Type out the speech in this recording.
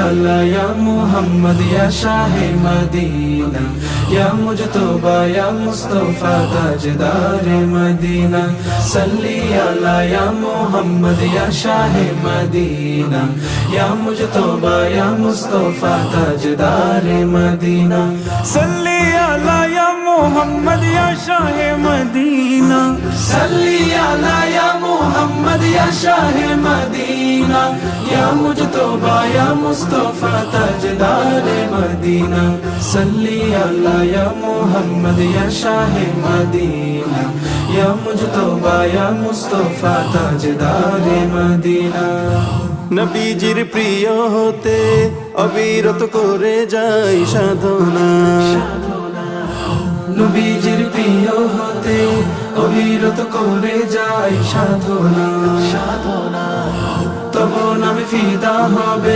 अल्लाह या मुहम्मद या शाहे मदीना, या मुजतबा या मुस्तफा ताजदारे मदीना। सल्ली अल्लाह या मुहम्मद या शाहे मदीना, या मुजतबा या मुस्तफा ताजदारे मदीना। सल्ली अला या मोहम्मद या शाहे मदीना, सल्ली अला या मुहम्मद या शाहे मदीना, या मुजतबा या मुस्तफा ताजदारे मदीना। सल्ली अला या मुहम्मद या शाहे मदीना, या मुजतबा या मुस्तफा ताजदारे मदीना। নবীজির প্রিয় হতে অবিরত করে যাই সাধনা, নবীজির প্রিয় হতে অবিরত করে যাই সাধনা, তব নামে ফিদা হবে।